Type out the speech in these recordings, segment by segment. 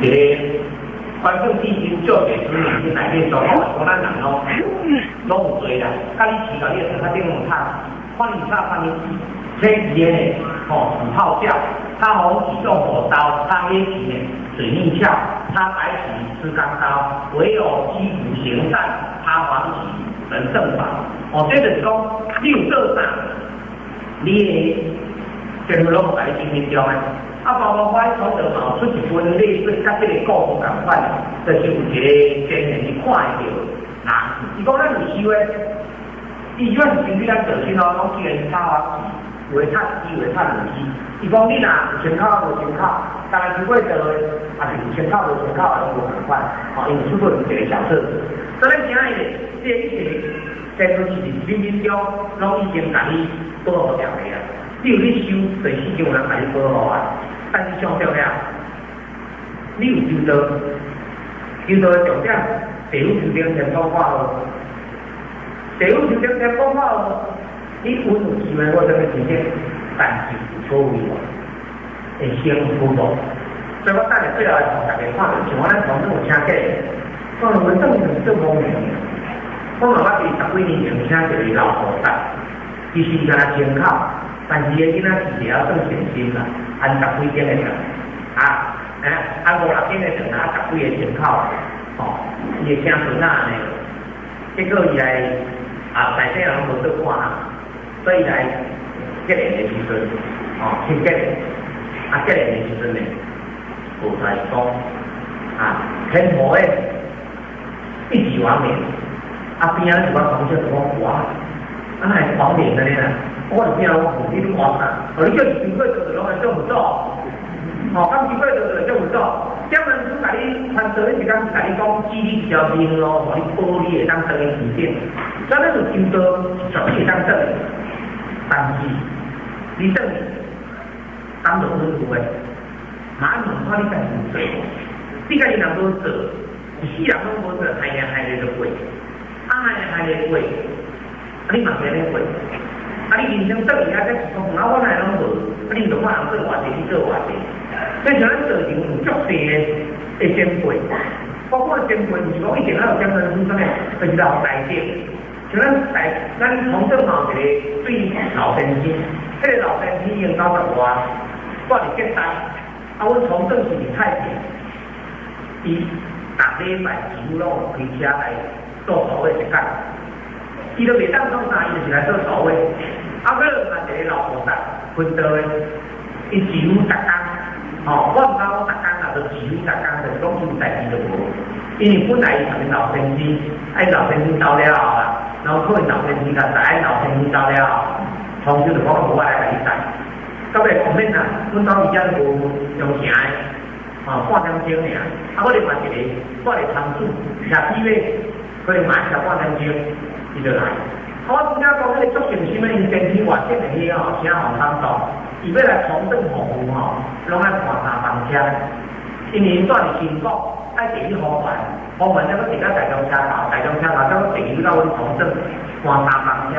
一个环境基金做给子女去改变状况，讲咱人拢有做啦。甲你饲到你个他顶用炒，看你炒看你天气呢，哦，很好笑。他红旗用火刀，他黑旗呢水逆鞘，他白旗吃钢刀，唯有鸡虎行善，他黄旗人正法。哦，这就是讲你有做啥，你全部拢有甲你经营中的。啊，包括我喺土地嘛出一份类似甲这个故事同款，就是有一个真人去看得到啊。伊讲咱有收诶，伊主要是根据咱做先咯，讲既然炒啊，有诶炒鸡，有诶炒母鸡。伊讲你若有全烤无全烤，当然如果做诶，也是有全烤无全烤也拢无同款。哦，因为出过一个小册子，所以今日这一切，在出去是民中拢已经甲你保护掉个啦。你有你收，就是已经有人甲你保护啊。但是上重要，你有收到，收到的重点，地府收点先讲好，地府收点先讲好，你稳有机会或者个事情，但是有错误会先辅导。所以我等下最后来同大家看，像我咱从这有请假，我们正是做方面，我妈妈伫10几年前请一个老菩萨，伊是干那监考。但是个囡仔是要算全新啦，按10几天的程，按5、6天的程，啊10几个监考，哦，伊个请孙仔呢，结果伊来大细人无做看啦，所以来结连的时阵，哦，去结连，结连的时阵呢，菩萨讲，天婆诶，一举完美，边仔就我同学就讲哇，系黄脸的呢。我就变我你都玩啦，你叫奇怪做就拢系做唔做，咁奇怪做就做唔做。这样子甲你传授的时间甲你讲，记忆比较明咯，互你保你会当当个事情。所以咱就经过绝对会当做，但是你等当做稳住诶，马上看你家己做，你家己人无做，世人拢无做，害人就过，害人过，你嘛别人过。你人生等于啊，这是讲，我哪拢无，你就看人做偌济，你做偌济。所以像咱做人有足多的前辈，包括前辈，唔是讲以前咱有讲人书上面，就是老大姐。像咱从政嘛有一个最老先生，迄个老先生已经90外，我伫浙江，阮从政是伫太平，伊逐礼拜几乎拢开车来做所谓一间。伊都袂当做啥，伊就是来做所谓。啊，个嘛一个老菩萨，分道的，伊几乎逐工，我唔讲我逐工啦，就几乎逐工，就是讲伊有代志就无。因为本来伊头面老先生，老先生走了后啦，然后可能老先生甲知老先生走了后，从就就讲无我来甲你带。到尾后面啊，阮兜伊只无用行的，半点钟尔，我另外一个，我来参数，吃鸡尾，可能买吃半点钟，伊就来。我真正讲迄个足诚心的，因前天外省的去请黄三道，伊要来从政服务拢爱换3班车，因为住伫新国，爱坐去花园，花园再搁坐到台中车头，台中车头再搁坐去到阮从政换3班车。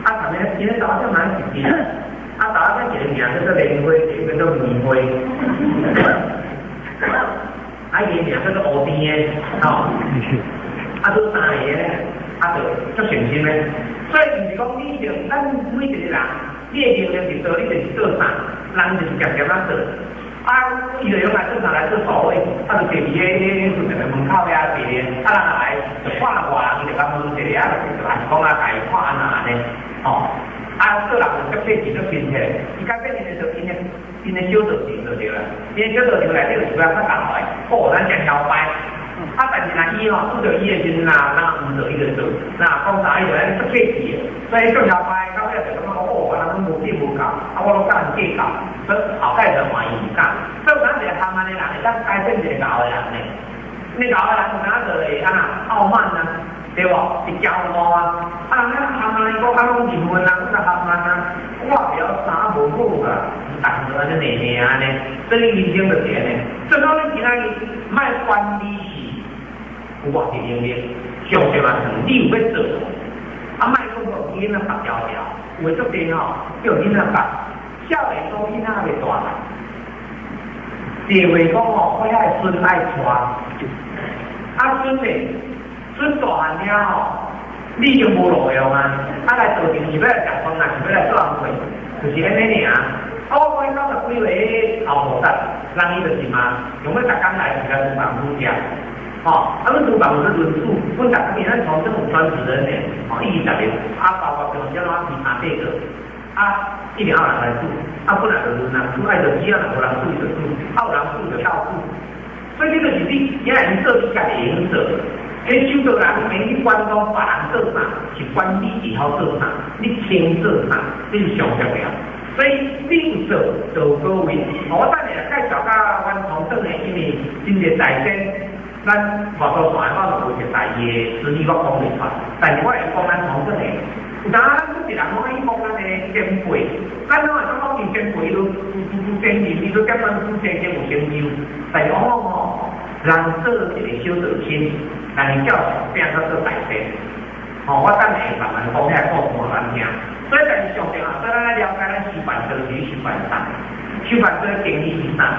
头面今日早上蛮是的，早上一个名叫做莲花，一个叫棉花，一个名叫做乌甜的，都3个咧。就足诚心的，所以唔是讲你就咱每一个人，你的能力是做，你就是做啥，人就是渐渐做。伊就用来做啥来做所谓，就坐伫迄附近的门口呀，坐咧，人来就看外人，伊就讲问一个就是讲家己看安那呢，做人就足客气足亲切，伊改变因的小道场就对啦，因的小道场内底就是较重来，咱正摇摆。但是伊拄着伊的时阵毋着伊就做，讲啥伊就来足客气，所以做摇摆到尾就感觉我人无计无教，我拢甲人计较，所以后盖就换伊唔干。所以咱一个贪慢的人会当改变一个敖的人呢。你敖的人有哪做嘞？傲慢啊，对无？是骄傲啊。人贪慢伊讲拢是分人，咱贪慢啊，我表啥无好噶，但是安尼内安尼，所以人生就这呢。最好你今仔日莫管理。有偌济能力，上上你有要做，莫讲讲囡仔白条条，有诶足多叫囡仔白，少年讲囡仔袂大啦。地位讲哦，我遐孙爱带，啊孙嘞，孙大汉了吼，你就无路用啊，啊来做阵是要来食饭啊，是要来赚钱，就是安尼尔。啊，我讲90几岁后菩萨，人伊就是嘛，用要逐工来是来做办公室，吼，啊，阮做办公室轮数，阮逐年咱从政府专职人呢，吼，20年，啊，包括像什么其他这个，啊，一定要人来做，啊，本来就是人做，爱就只要有人做就做，啊，有人做就照顾，所以这就是你今仔日做你家己会做，你收到人免去管讲别人做啥，是管你以后做啥，你先做啥，这是上重要。所以你有做就各位，我等下介绍甲阮同等的，因为今日在先，咱外头传我就有一个大业，所以我讲袂出。但是我会讲咱同等的，有当咱每一人拢去讲咱的前辈，咱拢会讲讲前辈都前面，伊都根本之前就有成就。但是往往吼，人做一个小做亲，但是叫上变到做大事。吼，我等下慢慢讲遐故事咱听。所以但是上重要，所以咱来了解咱示范做是示范啥，示范做定义是啥，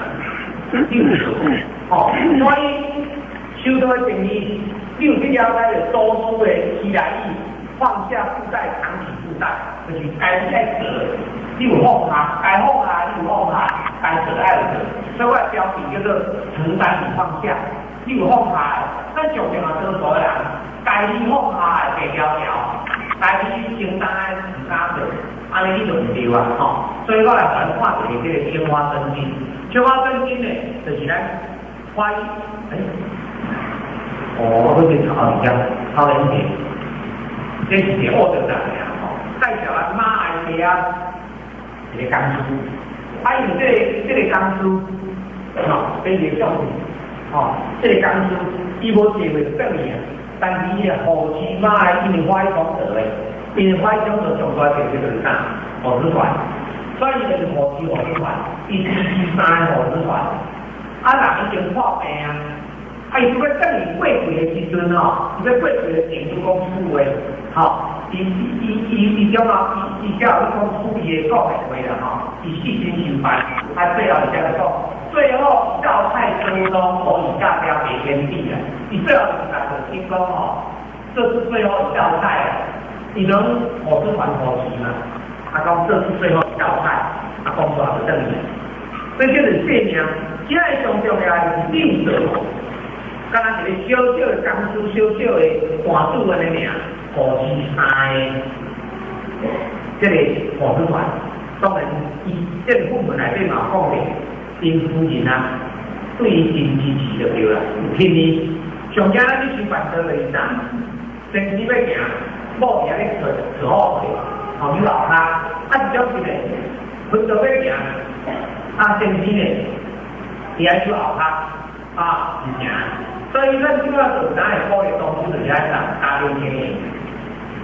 你有做，哦，所以修道的定义，你有去了解了多数的起来意，放下负债，扛起负债，就是该做，你有放下，该放下你有放下，该做爱有做，所以我的标题叫做承担与放下，你有放下，咱上重要做所有人，该你放下的条条。但是你承担的自家做，安尼你就唔对啊，吼！所以我来传看一个这个青花真经，青花真经呢，就是咱花艺，我会去抄一下，抄人点，这是一个恶的人呀，吼！代表咱马来西亚一个工书，因为这个工书，吼，非常重要，吼，这个工书伊无地位等于啊。但是伊后期马来因为花艺讲得的，因为花艺讲得上大条就是啥，hồ tử团，所以就是hồ tử团，伊是第三個hồ tử團。啊，人已經破病啊，啊，伊如果等於過歲的時陣吼，伊要過歲的程度講厝的，吼，伊種啊，伊只有講厝伊的講的話啦，吼，伊細心修辦，啊，最後就係講。最後教派當中可以下標給天地了，你最後是哪個聽講哦？這是最後一道菜啊！你能火之團火旗嗎？他講這是最後一道菜，他講出來就正義。所以就是這樣，現在上重要就是領導，敢若一個小小的工書、小小的團主安尼爾，火旗三個，這個火之團，當然伊這個部門內底嘛講的。因夫人啊，對伊真支持就對啦，有天意。上驚咱你修辦做就是啥？前期要行，某嘢咧做好去，後面老他，啊一種是咧，佢做要行，啊前期咧，伊愛做後他，啊是行。所以咱主要做咱係鼓勵當初就是喺打中經營。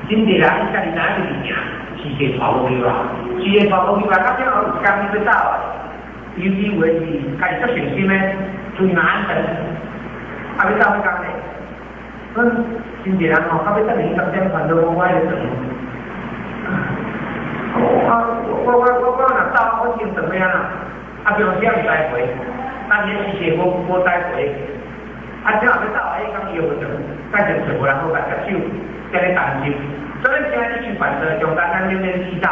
真濟人家己哪就是行，事業跑落去啦，事業跑落去啦，到最後有時間你要走啊。尤其為是家己足信心咧，最難等，啊要走去講咧，真濟人吼，到尾等於10點半都冇愛去等。我若走，我先怎麼樣啊？啊，比如說唔來回，但係事情冇來回，啊，只要要走，講伊有就，再就全部人好來接手，叫你擔心。所以現在你去反正將咱這邊知道。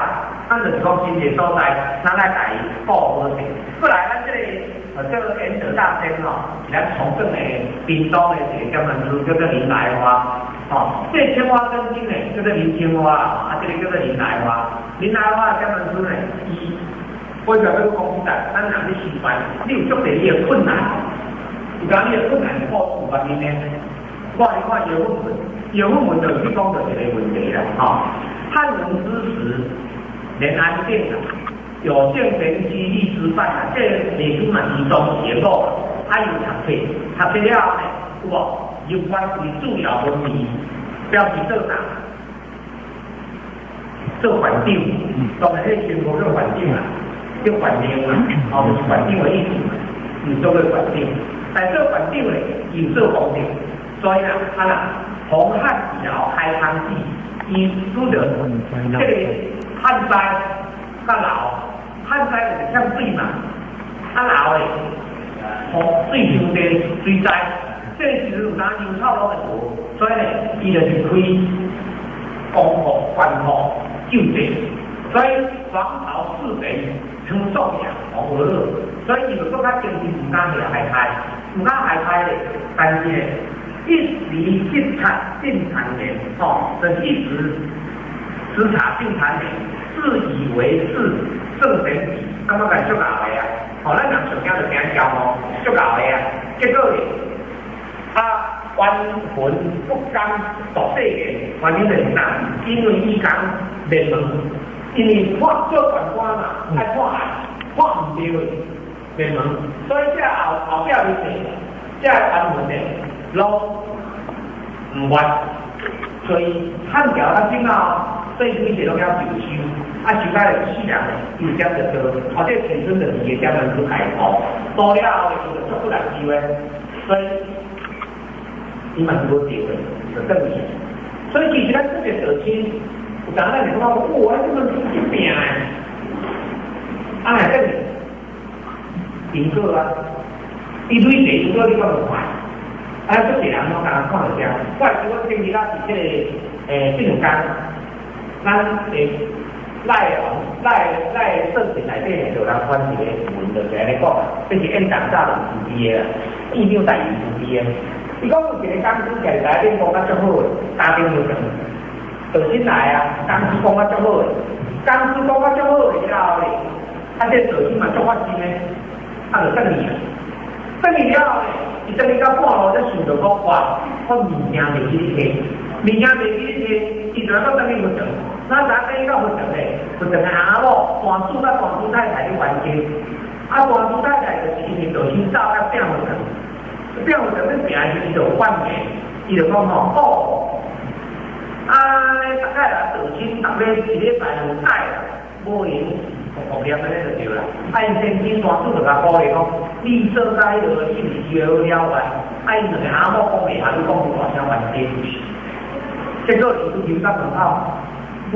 咱就是講新嘅所在，咱來家己保護先。過來，咱這個仁德大仙吼，是咱重慶嘅屏東嘅一個門主，叫做林來花。哦，這青花真經咧叫做林青花，啊，這個叫做林來花。林來花嘅門主咧，伊為咗要講實，咱人去示範，你有足地你嘅困難，有講你嘅困難破除方面咧，我嚟看葉問就是講到一個問題啦，吼，漢人之時。連安定啊，有正權激勵之範啊，這歷史嘛是中結構啊，還有讀冊了後呢，有無？有關於主要文明，標示做啥？做環境，當然迄全部做環境啊，叫環境啊，哦，就是環境的意思嘛，有做個環境，但做環境呢，有做風景，所以呢，啊啦，洪漢以後開湯記，伊拄着這個。旱災較澇，旱災就是欠水嘛，啊澇誒，水上的水灾，这时有哪样操作的多，所以呢，伊就是开公户、官户、救济，所以王朝四北称宋阳黄河路，所以伊就说他经济唔敢去海开，唔敢海开咧，但是呢，一离进产年，就是一直视察进产年，自以为是圣神体，感觉係足牙嘅啊！咱人上驚就驚教足牙嘅啊！結果咧，冤魂不甘獨世嘅，原因就是啥？因為伊講聯盟，因為做官官嘛，愛看唔對聯盟，所以這後壁嘅事，這冤魂咧，攏唔冤，所以漢朝他聽到，所以每些都要修修，修到四人有點就做，或者前身的幾個點樣去開頭，多了後就做不來機會，所以伊嘛是無機會，就等於，所以其實咱這個社青，有當咱就講，我這麼出去拼誒，來等於，蘋果啊，伊對地蘋果你講就快。做一個人我剛剛看到這樣，我係我前日啦是這個這種間，咱賴社群內底就人傳一個文，就是安尼講，這是演講早就有啲嘅，伊沒有代言有啲嘅。伊講有一個公司其實練功較足好嘅，打電話上，就先來啊，公司講較足好嘅，公司講較足好嘅之後咧，這社群嘛足發心嘅，就等於啊，等於了後咧。伊這邊到半路，才想到講哇，我物件袂記哩摕，物件袂記哩摕，伊就到這邊負責。那咋等於到負責咧？負責個阿某，大叔甲大叔太太咧關係，大叔太太就是因為就先走甲變負責，變負責咧平時伊就反嘅，伊就講大概啦，就先逐個一禮拜兩擺啦，無閒。學念安尼就對啦。因先天大叔就甲鼓勵講，你做在迄落，你毋是要了完，因兩個阿某講袂下，你講有大聲環境。結果伊就到門口，我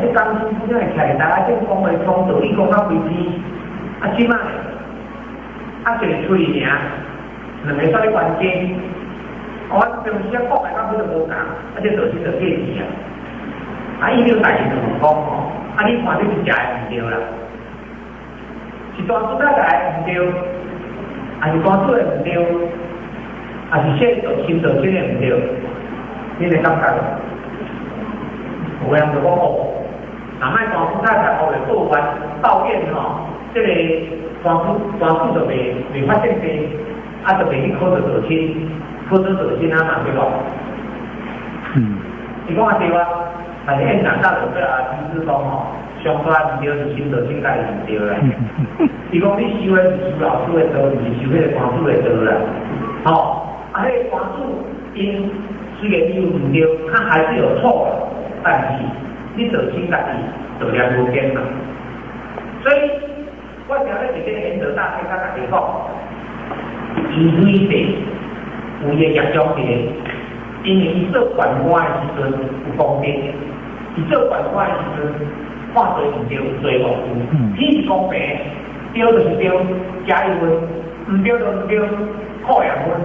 這公司真係徛大家正講話創造，你講到幾天？即擺，一個喙爾，兩個煞咧關係。我平時講來講去都無講，這就是個騙子啊！伊有代志就講吼。你看你是食的唔對啦，是大叔太太唔對，還是大叔的唔對，還是寫做親的唔對，你哋感覺？有人就講若賣大叔太太後來做完抱怨這個大叔就未發現就未去考到做親，考到做親嘛對吧？你講對啊？但是現場大就對其實講上班唔對，是心就應該唔對啦。伊講你收的是收老師的刀，唔是收迄個官司的刀啦。迄個官司因雖然你有唔對，他還是有錯的，但是你就應該做兩無間嘛。所以我想咧直接原則大體甲大家講，伊對地有一個業種嘅，因為伊做官官的時陣有公平。伊做官官的時陣，看誰唔對，誰無對。天是公平，對就是對，加一分；唔對就唔對，扣2分。